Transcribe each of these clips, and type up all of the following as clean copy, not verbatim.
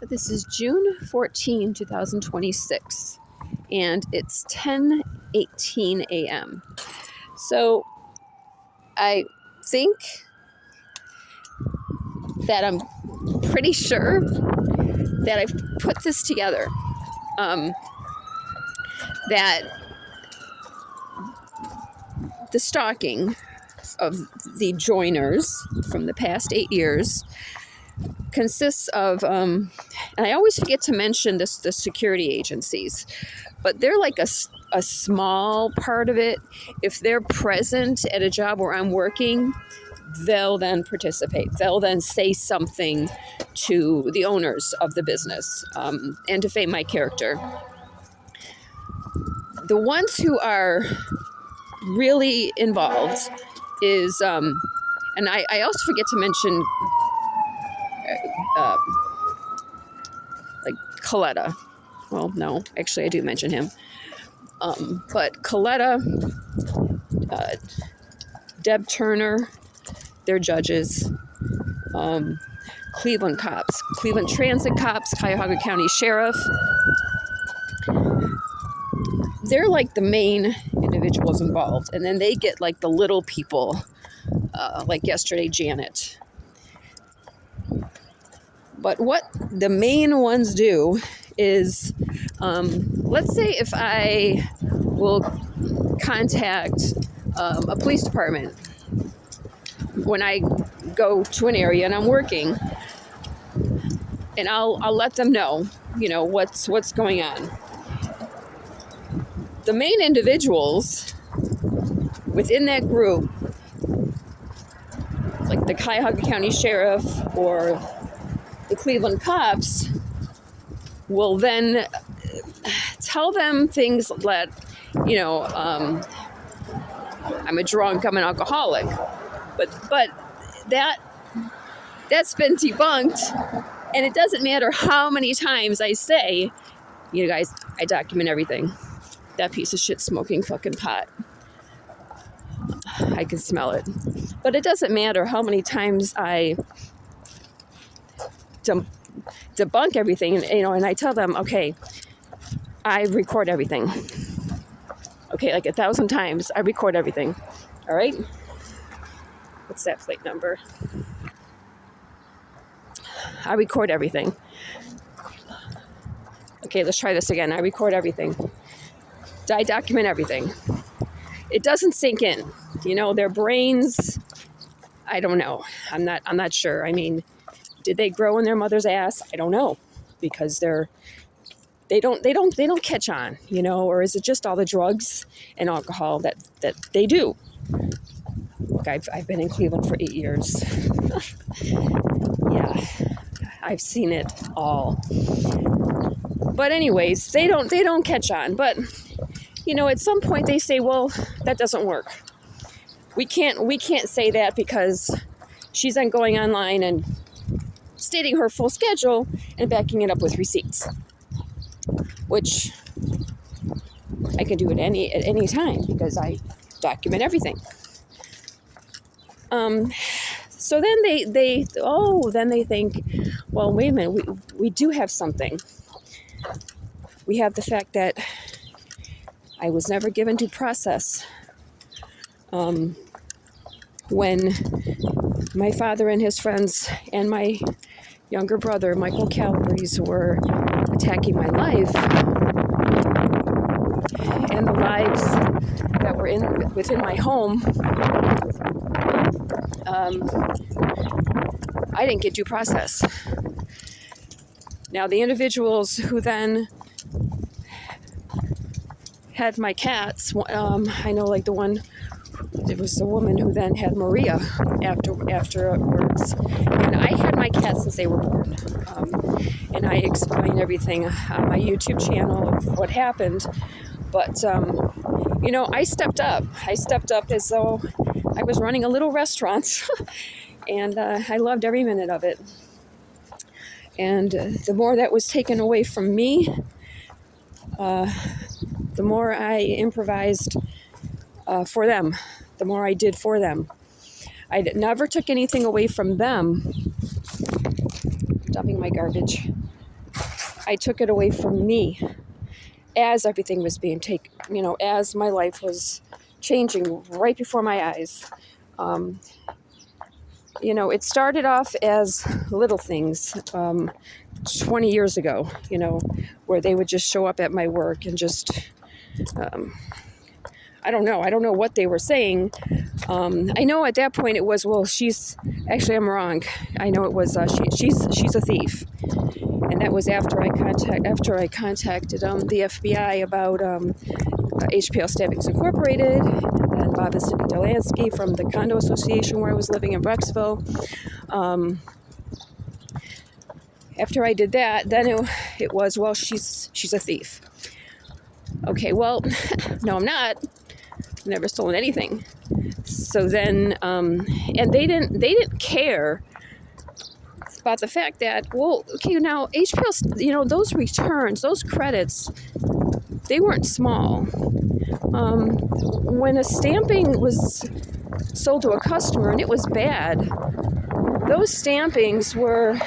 This is June 14, 2026, and it's 10:18 a.m. So I think that I'm pretty sure that I've put this together. That the stalking of the joiners from the past 8 years consists of, and I always forget to mention this, the security agencies, but they're like a small part of it. If they're present at a job where I'm working, they'll then participate. They'll then say something to the owners of the business and defame my character. The ones who are really involved is, and I also forget to mention like Coletta. Well, no, actually I do mention him. But Coletta, Deb Turner, they're judges. Cleveland cops, Cleveland Transit cops, Cuyahoga County Sheriff. They're like the main individuals involved. And then they get like the little people, like yesterday, Janet. But what the main ones do is, let's say if I will contact a police department when I go to an area and I'm working, and I'll let them know, what's going on. The main individuals within that group, like the Cuyahoga County Sheriff or the Cleveland cops, will then tell them things that, I'm a drunk, I'm an alcoholic. But that's been debunked, and it doesn't matter how many times I say, guys, I document everything. That piece of shit smoking fucking pot. I can smell it. But it doesn't matter how many times I debunk everything, and I tell them, okay, I record everything. Okay, like 1,000 times, I record everything. All right? What's that plate number? I record everything. Okay, let's try this again. I record everything. I document everything. It doesn't sink in. Their brains, I don't know. I'm not sure. I mean, did they grow in their mother's ass? I don't know, because they don't catch on, or is it just all the drugs and alcohol that they do? Look, I've been in Cleveland for 8 years. Yeah, I've seen it all. But anyways, they don't catch on. But at some point they say, well, that doesn't work. We can't say that because she's then going online and stating her full schedule and backing it up with receipts, which I can do at any time because I document everything. So then they think, well, wait a minute, we do have something. We have the fact that I was never given due process. When my father and his friends and my younger brother, Michael Calabrese, were attacking my life and the lives that were within my home, I didn't get due process. Now, the individuals who then had my cats, I know, like it was the woman who then had Maria afterwards. And I had my cats since they were born. And I explained everything on my YouTube channel of what happened. But, I stepped up. I stepped up as though I was running a little restaurant. And I loved every minute of it. And the more that was taken away from me, the more I improvised for them, the more I did for them. I never took anything away from them. Dumping my garbage. I took it away from me as everything was being taken, as my life was changing right before my eyes. It started off as little things 20 years ago, where they would just show up at my work and just, I don't know what they were saying. I know at that point it was, well, I'm wrong. I know it was, she's a thief. And that was after I contacted the FBI about HPL Stampings Incorporated, and then Bob and Cindy Delansky from the condo association where I was living in Brecksville. After I did that, then it was, well, she's a thief. Okay, well, no, I'm not. I've never stolen anything. So then, and they didn't care about the fact that, well, okay, now HPL, those returns, those credits, they weren't small. When a stamping was sold to a customer and it was bad, those stampings were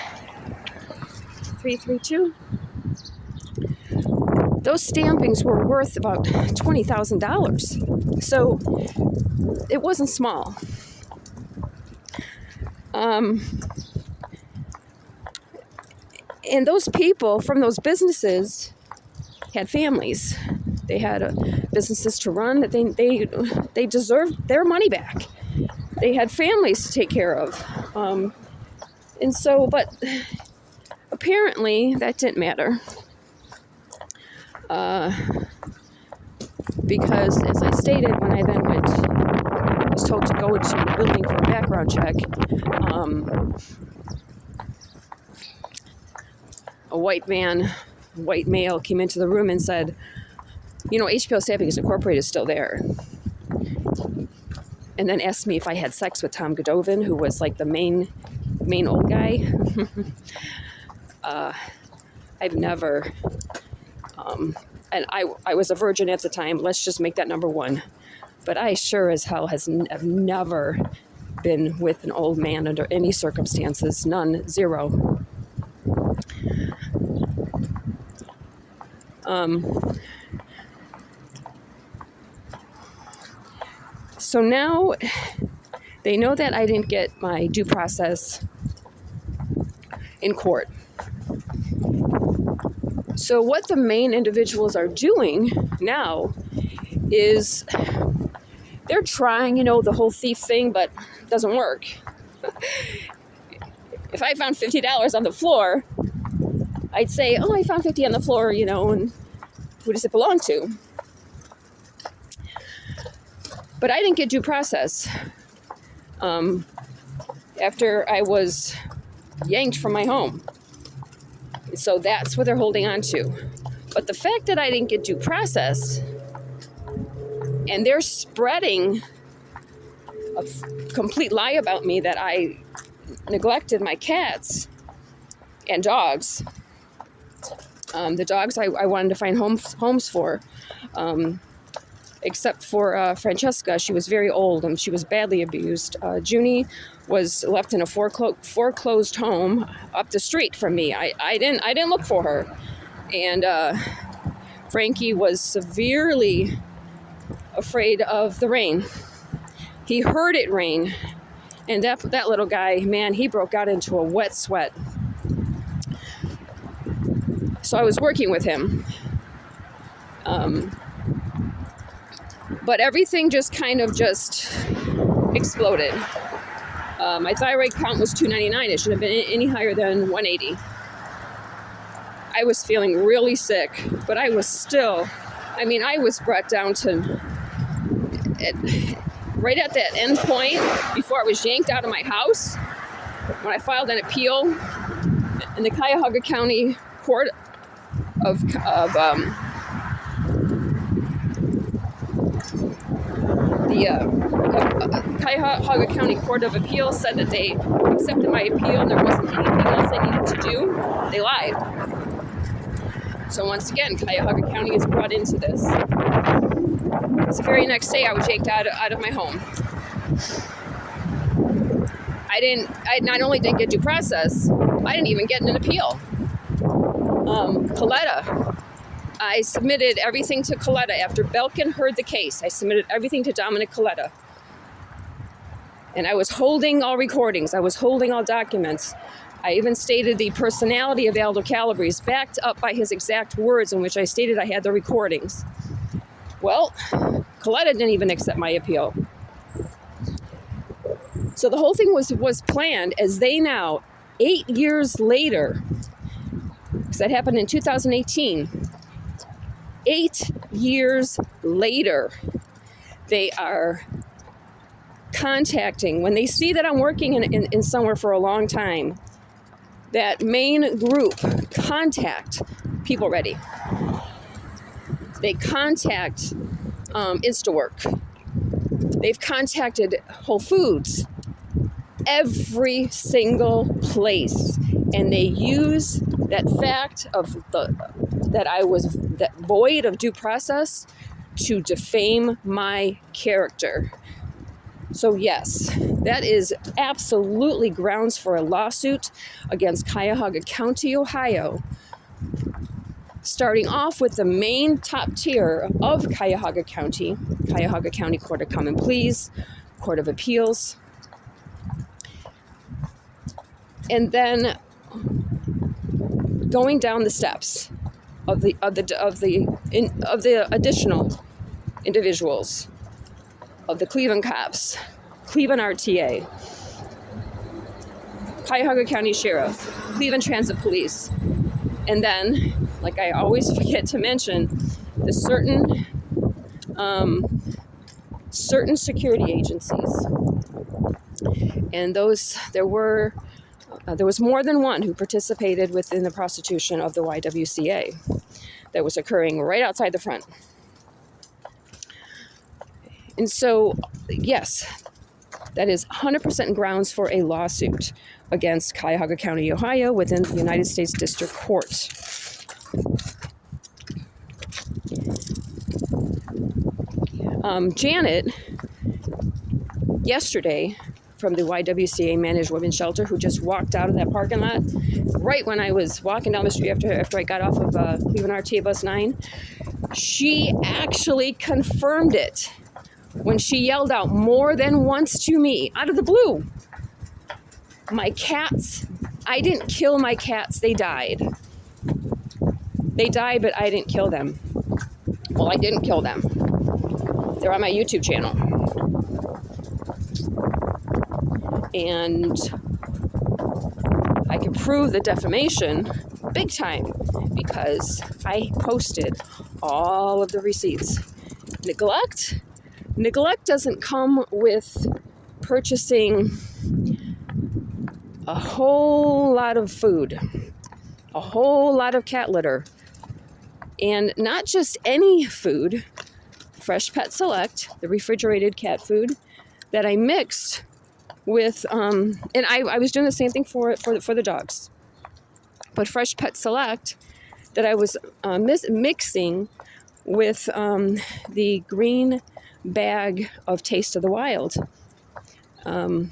332. Those stampings were worth about $20,000. So it wasn't small. And those people from those businesses had families. They had businesses to run that they deserved their money back. They had families to take care of. And so, but apparently that didn't matter. Because as I stated, when I then was told to go into the building for a background check, a white male came into the room and said, HPL Stampings Incorporated is still there. And then asked me if I had sex with Tom Godovin, who was like the main old guy. I've never, and I was a virgin at the time. Let's just make that number one. But I sure as hell have never been with an old man under any circumstances. None, zero. So now they know that I didn't get my due process in court. So what the main individuals are doing now is they're trying, the whole thief thing, but it doesn't work. If I found $50 on the floor, I'd say, oh, I found 50 on the floor, and who does it belong to? But I didn't get due process after I was yanked from my home. So that's what they're holding on to. But the fact that I didn't get due process, and they're spreading a complete lie about me that I neglected my cats and dogs. The dogs I wanted to find homes for. Except for Francesca. She was very old and she was badly abused. Junie was left in a foreclosed home up the street from me. I didn't look for her. And Frankie was severely afraid of the rain. He heard it rain. And that little guy, man, he broke out into a wet sweat. So I was working with him. But everything just kind of exploded. My thyroid count was 299. It should have been any higher than 180. I was feeling really sick, but I was brought down to right at that end point before I was yanked out of my house. When I filed an appeal in the Cuyahoga County Court of Cuyahoga County Court of Appeals said that they accepted my appeal and there wasn't anything else they needed to do. They lied. So once again, Cuyahoga County is brought into this. The very next day, I was yanked out of my home. I not only didn't get due process, I didn't even get an appeal. Coletta. I submitted everything to Coletta after Belkin heard the case. I submitted everything to Dominic Coletta. And I was holding all recordings. I was holding all documents. I even stated the personality of Aldo Calabrese, backed up by his exact words in which I stated I had the recordings. Well, Coletta didn't even accept my appeal. So the whole thing was planned as they now, 8 years later, because that happened in 2018, 8 years later, they are contacting, when they see that I'm working in somewhere for a long time, that main group contact People Ready. They contact InstaWork. They've contacted Whole Foods, every single place, and they use that fact of that I was void of due process to defame my character. So yes, that is absolutely grounds for a lawsuit against Cuyahoga County, Ohio, starting off with the main top tier of Cuyahoga County Court of Common Pleas, Court of Appeals, and then going down the steps of the additional individuals, of the Cleveland cops, Cleveland RTA, Cuyahoga County Sheriff, Cleveland Transit Police, and then, like I always forget to mention, the certain security agencies. And there was more than one who participated within the prostitution of the YWCA that was occurring right outside the front. And so, yes, that is 100% grounds for a lawsuit against Cuyahoga County, Ohio, within the United States District Court. Janet, yesterday, from the YWCA Managed Women's Shelter, who just walked out of that parking lot right when I was walking down the street after I got off of Cleveland RTA Bus 9, she actually confirmed it when she yelled out more than once to me, out of the blue, my cats, I didn't kill my cats, they died. They died, but I didn't kill them. Well, I didn't kill them. They're on my YouTube channel. And I can prove the defamation big time because I posted all of the receipts. Neglect doesn't come with purchasing a whole lot of food, a whole lot of cat litter, and not just any food, Fresh Pet Select, the refrigerated cat food that I mixed with, and I was doing the same thing for the dogs, but Fresh Pet Select that I was mixing with the green bag of Taste of the Wild. And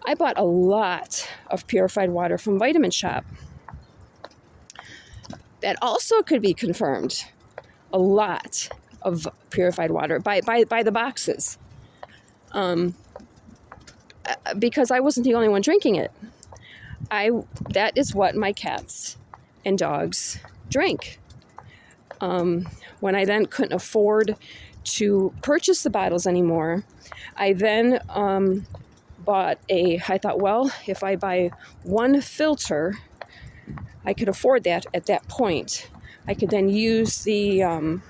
I bought a lot of purified water from Vitamin Shop. That also could be confirmed. A lot of purified water by the boxes. Because I wasn't the only one drinking it. That is what my cats and dogs drink. When I then couldn't afford to purchase the bottles anymore, I then I thought, well, if I buy one filter, I could afford that at that point. I could then use the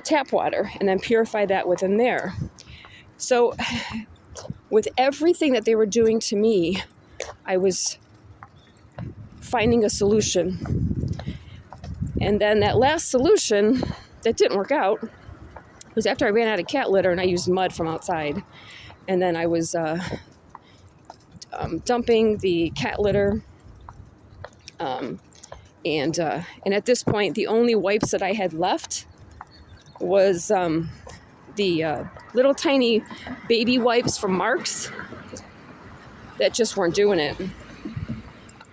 tap water and then purify that within there. So with everything that they were doing to me, I was finding a solution. And then that last solution that didn't work out was after I ran out of cat litter and I used mud from outside. And then I was dumping the cat litter. And at this point, the only wipes that I had left was the little tiny baby wipes from Mark's that just weren't doing it.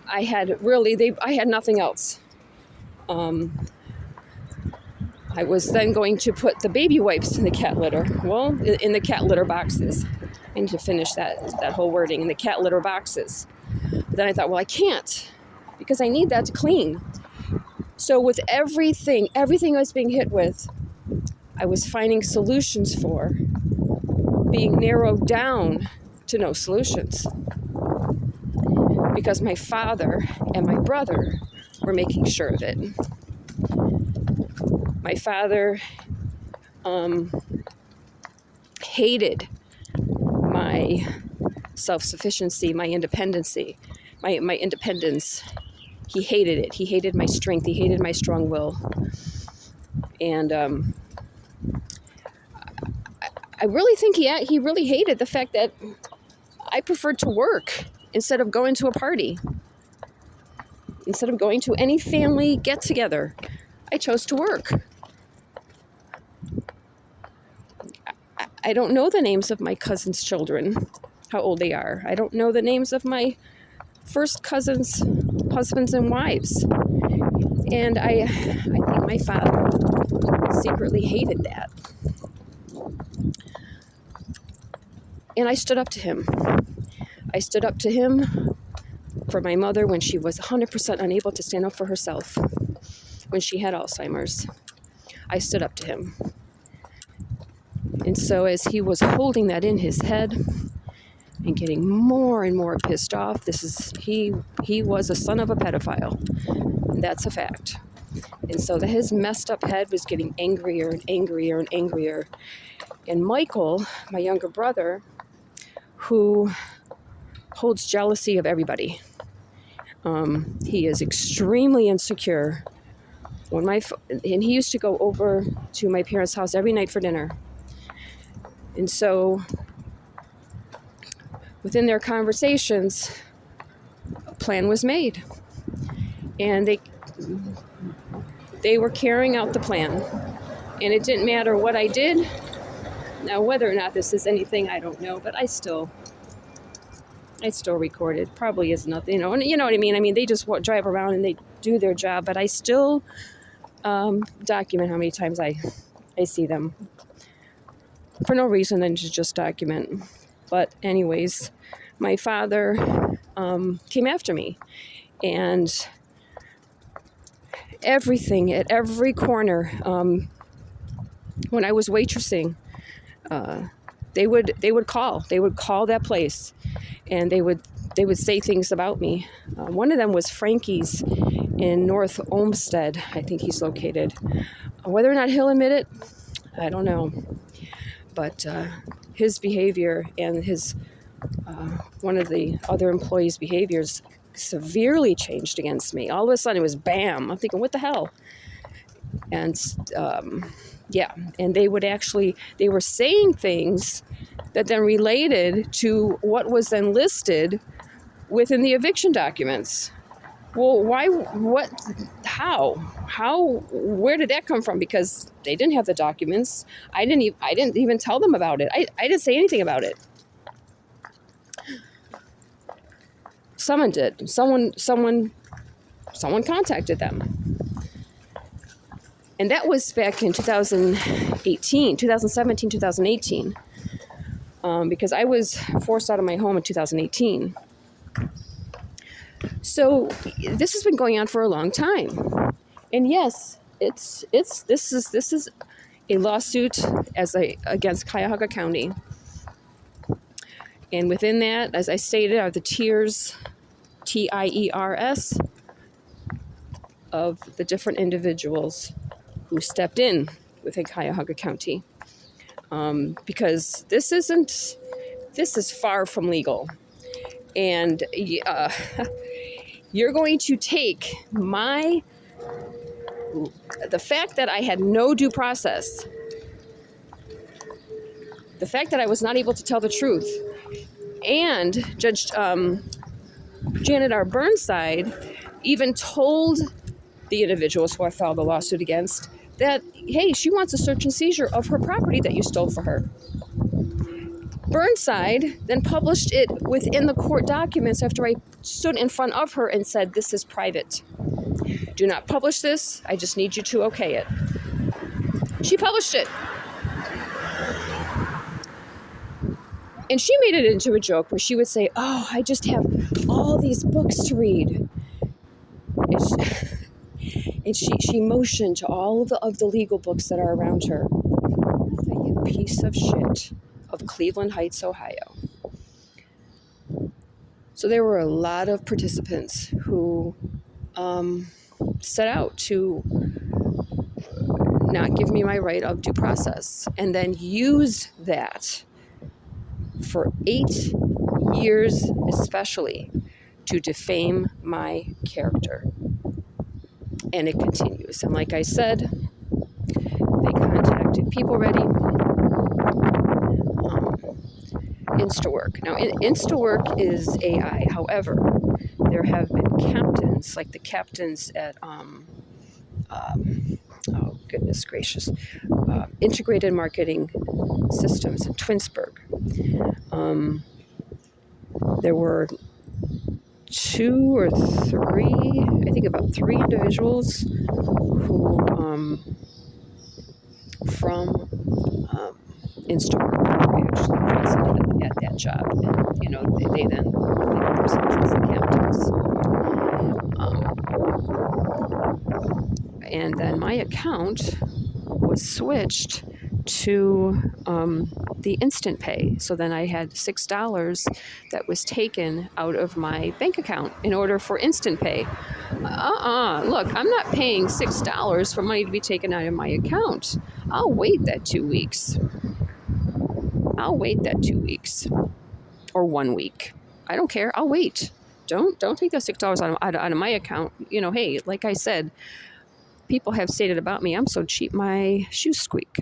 I had nothing else. I was then going to put the baby wipes in the cat litter. Well, in the cat litter boxes. I need to finish that whole wording, in the cat litter boxes. But then I thought, well, I can't, because I need that to clean. So with everything I was being hit with, I was finding solutions for being narrowed down to no solutions. Because my father and my brother were making sure of it. My father hated my self-sufficiency, my independency, my independence. He hated it. He hated my strength. He hated my strong will. And I really think he really hated the fact that I preferred to work instead of going to a party. Instead of going to any family get-together, I chose to work. I don't know the names of my cousins' children, how old they are. I don't know the names of my first cousins' husbands and wives. And I think my father secretly hated that. And I stood up to him. I stood up to him for my mother when she was 100% unable to stand up for herself, when she had Alzheimer's. I stood up to him. And so as he was holding that in his head and getting more and more pissed off, he was a son of a pedophile. And that's a fact. And so his messed up head was getting angrier and angrier and angrier. And Michael, my younger brother, who holds jealousy of everybody, he is extremely insecure. And he used to go over to my parents' house every night for dinner. And so within their conversations, a plan was made. And they were carrying out the plan. And it didn't matter what I did. Now, whether or not this is anything, I don't know, but I still recorded. Probably is nothing, and you know what I mean? I mean, they just drive around and they do their job, but I still document how many times I see them. For no reason than to just document. But anyways, my father came after me. And everything, at every corner, when I was waitressing, they would call that place, and they would say things about me. One of them was Frankie's in North Olmsted. I think he's located. Whether or not he'll admit it, I don't know. But his behavior and his one of the other employees' behaviors severely changed against me. All of a sudden, it was bam. I'm thinking, what the hell? And yeah, and they were saying things that then related to what was then listed within the eviction documents. Well, why, what, how, where did that come from? Because they didn't have the documents. I didn't even tell them about it. I didn't say anything about it. Someone did. Someone contacted them. And that was back in 2017, 2018, because I was forced out of my home in 2018. So this has been going on for a long time. And yes, this is a lawsuit against Cuyahoga County. And within that, as I stated, are the tiers, TIERS, of the different individuals who stepped in within Cuyahoga County. Because this is far from legal. And you're going to take the fact that I had no due process, the fact that I was not able to tell the truth, and Judge Janet R. Burnside even told the individuals who I filed the lawsuit against that, hey, she wants a search and seizure of her property that you stole for her. Burnside then published it within the court documents after I stood in front of her and said, "This is private. Do not publish this. I just need you to okay it." She published it. And she made it into a joke where she would say, "Oh, I just have all these books to read." And she motioned to all of the legal books that are around her. I thought, "You piece of shit," of Cleveland Heights, Ohio. So there were a lot of participants who set out to not give me my right of due process, and then used that for 8 years especially to defame my character. And it continues. And like I said, they contacted People Ready, InstaWork. Now, InstaWork is AI. However, there have been captains, like the captains at, oh goodness gracious, Integrated Marketing Systems in Twinsburg. There were 2 or 3, I think about 3 individuals who, from InstaWork, were actually present at that job. And, you know, they then labeled themselves as the captains. And then my account was switched to the instant pay. So then I had $6 that was taken out of my bank account in order for instant pay. Look, I'm not paying $6 for money to be taken out of my account. I'll wait that 2 weeks. I'll wait that 2 weeks or 1 week. I don't care. I'll wait. Don't take that $6 out of my account. You know, hey, like I said, people have stated about me, I'm so cheap my shoes squeak.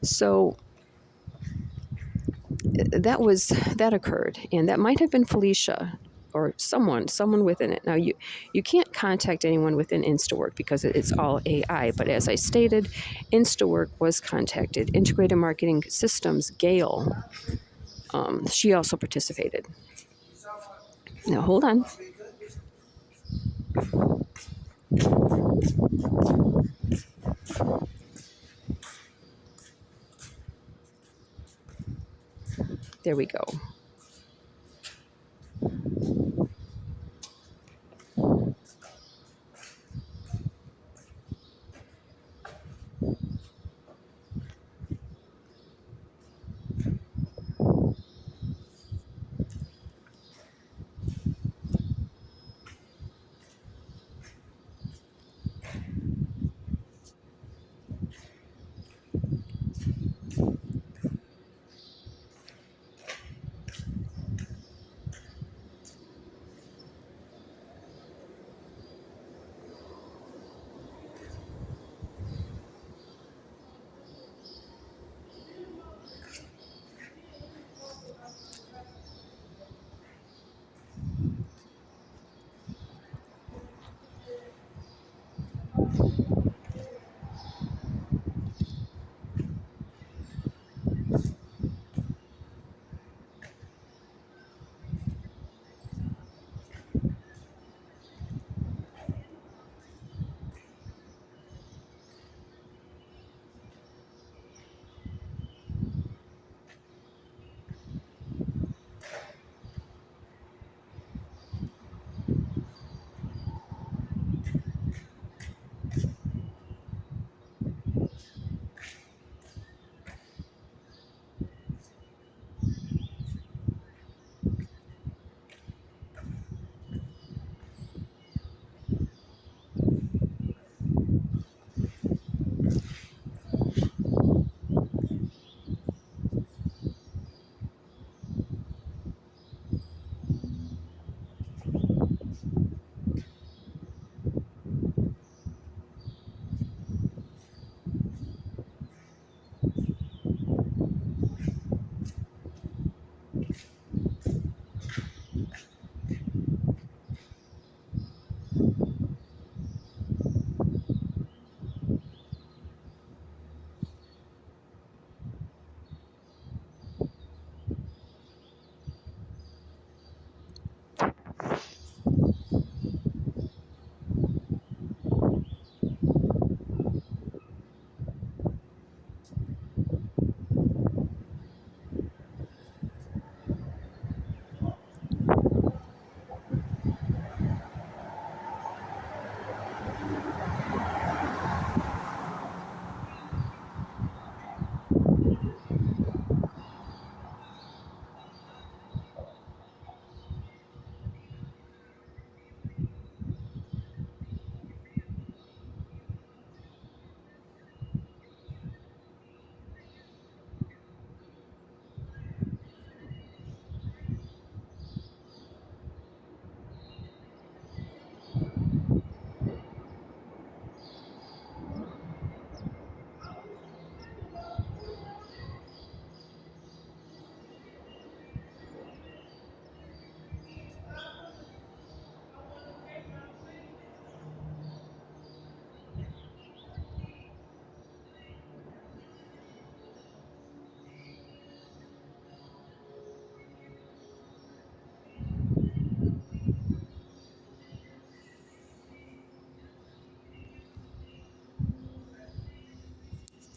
So that occurred, and that might have been Felicia or someone within it. Now you can't contact anyone within InstaWork because it's all AI. But as I stated, InstaWork was contacted. Integrated Marketing Systems, Gail, she also participated. Now hold on. There we go.